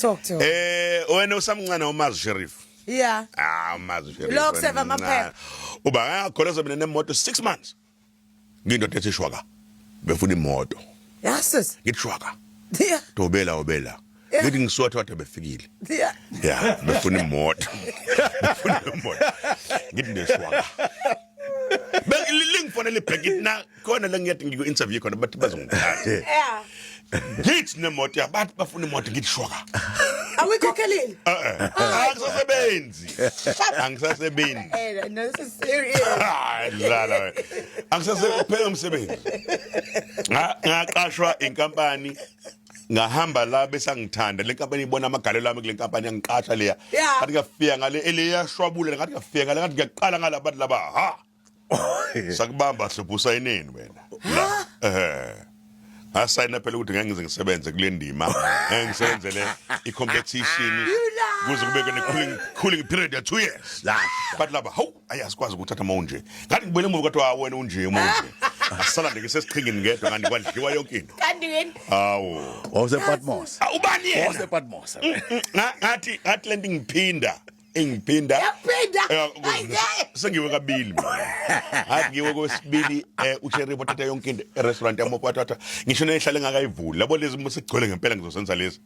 Talk to her. Wena usamncane umazi Sheriff. Yeah. Umazi Sheriff. Lokhu seva amaphepha. Uba ngakholeza mina nemoto 6 months. Ngindoda ethi shwaka. Befuna imoto. Yes. Ngithi shwaka. Yeah. Obela. Ngithi ngisotha wathi befikile. Yeah. Yeah, befuna imoto. Befuna imoto. Ngithi ndeshwaka. Bengilingifonele ibhekit na khona la ngiyathi ngiku interview khona bathi bazongithatha. Yeah. Ngithi nemoto yabantu bafuna imoto ngithi shwaka. Awuyikhokhelile? Angisasebenzi. No, this is serious. Dlala. Angisasephela umsebenzi. Ngaqashwa inkampani ngahamba la besangithanda le nkampani ibona amagalelo ami kule nkampani yangiqasha leya. Ngathi ngafika ngale eliya shwabule ngathi ngafika ngale ngathi ngiyaqala ngala bantu laba ha. Sakubamba sibusa ineni wena. Asayina phela ukuthi ngeke ngize ngisebenze kule ndima ngisebenzele icompetition kuze kubeke ne-cooling period ya 2 years but laba hawu ayasikwazi ukuthatha mawunje ngathi ngibele emuva kwathiwa wena unje mawunje asala nje sesiqhingini ngedwa kanti kwadliwa yonke into kanti yini hawo wawusepatmos ubani yena wawusepatmos ngathi lento ngiphinda sengiwe kabili hayi ngiwe kwesibili uSheriff othatha yonke into erestaurant yamokwathatha ngisho nehlale ngakayivuli labo lezi musigcwele ngempela ngizosenza lezi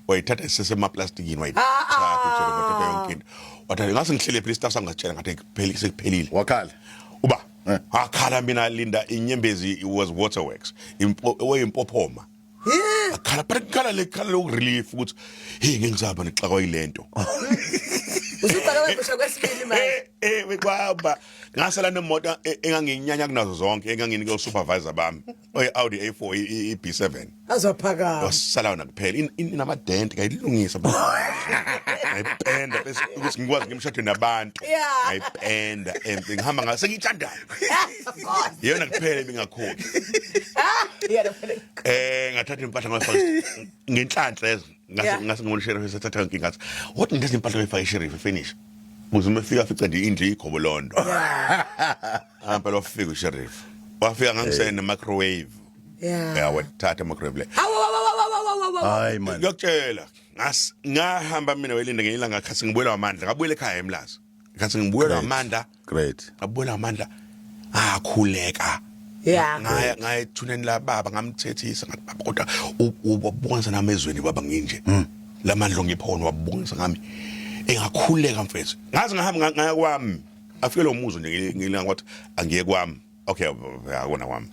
wayithatha isesemaplastiki wayithatha uSheriff othatha yonke into wathi ngase ngihlele phela istaff sangatshela ngathi sekuphelile wakhala uba akhala mina Linda inyembezi was waterworks impophoma akhala phela le khala relief ukuthi hey ngengizaba nexaka kwayilento usuqala webusha kwesibili manje wekwaba ngasala nemoto enganginyanya kunazo zonke enganginike usupervisor bami oy Audi A4 iB7 azophaka wasala nakuphela inamadent kayilungisa ayipenda bese ukuthi ngikwazi ngimshade nabantu ayipenda ngihamba ngase ngithandayo yena kuphela bengakhona ngathatha impahla ngafaka ngenhlanhla lezo ngase ngibona Sheriff sethatha yonke ngathi what ngezi impahla oyifaka Sheriff finish uzume fika fica nje inje ikhobolondo phela wafika uSheriff wafika ngangisene microwave wathatha microwave le hayi man ngiyakutshela ngahamba mina welinda ngelanga khasi ngibuyela amandla ngabuyela ekhaya emlazi khasi ngibuyela amandla great ngabuyela amandla akhuleka ngayethuneni la baba ngamthethisa ngathi baba kodwa ubonisa namezweni baba nginje lamandla ngiphona wabonisa ngami engakhuleka mfethu ngazi ngahamba ngaya kwami afike lo muzo nje ngilinga kwathi angiye kwami okay akona kwami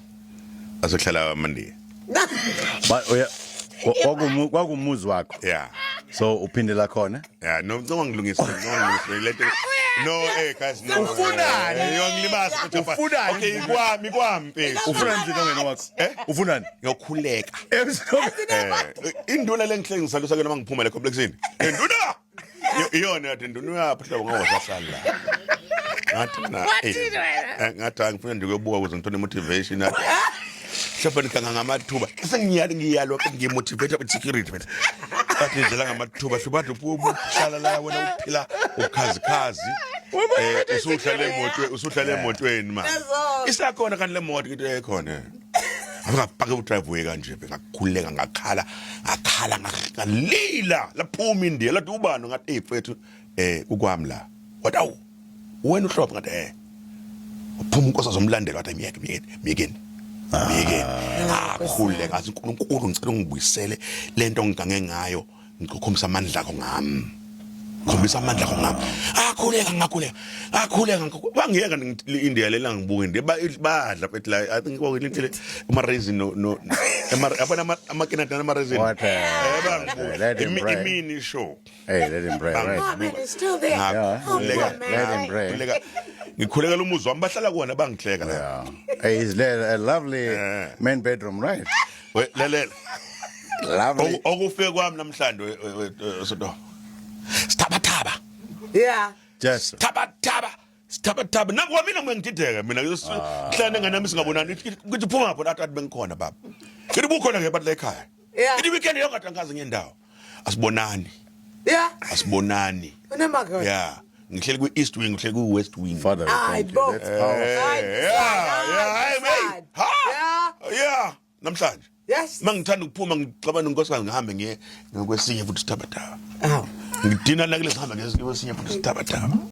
azohlala amandi kwakumuzi wakho so uphindela khona no ngilungisa lento no guys no ufunani ngiyangilibasa ufunani okay kwami mfethu ufunani nje ngene wakho ufunani ngiyokhuleka induna lengihlengisa ke noma ngiphuma le complexini induna iyona yathi induna uyaphahla ngawasasala ngathi ngifuna nje ukubuka ukuze ngithole motivation Shapani kanga ngamathuba sengiyalo ngimotivate but security but atizela ngamathuba sibathi uhlala la wena uphila ukhazi usuhlala emotweni manje isakhona kanti le moto into ekhona akapaka udrive kanje ngakhuleka ngakhala ngalila laphuma indiya lathi ubani ngathi mfethu ukwami la wathi awu wena uhlopha ngathi uphuma inkosi zomlandela wathi miyekeni khule ngathi uNkulunkulu ngicela ungibuyisele lento ngigange ngayo ngikhombisa amandla akho ngami khombisa amandla akho ngami akhuleka bangiyeka India lela ngibuka India badla phethi la I think kwakuyilintile ama raisin no abana amakenata nama raisin imini show hey let him pray right it's still there let him pray ngikhuleka lo muzi wami bahlala kuona bangihleka la is there a lovely main bedroom right lalela lovely okufike kwami namhlanje sodo sithabathaba just sithabathaba nakuwa mina ngengidideka mina ngihlane nganami singabonani ukuthi phuma ngapho athi bengikhona baba ngithi bukhona ke bathi la ekhaya ngithi weekend yonke angazi ngendawo asibonani unamaka ngihleli ku-east wing ngihleli ku-west wing father thank you that's powerful namhlanje Yes. Mangithanda ukuphuma ngixabana unkosikazi ngihambe ngiye ngokwesinye futhi isithabathaba. Aw. Ngidina la kule ngihamba ngesinye futhi isithabathaba.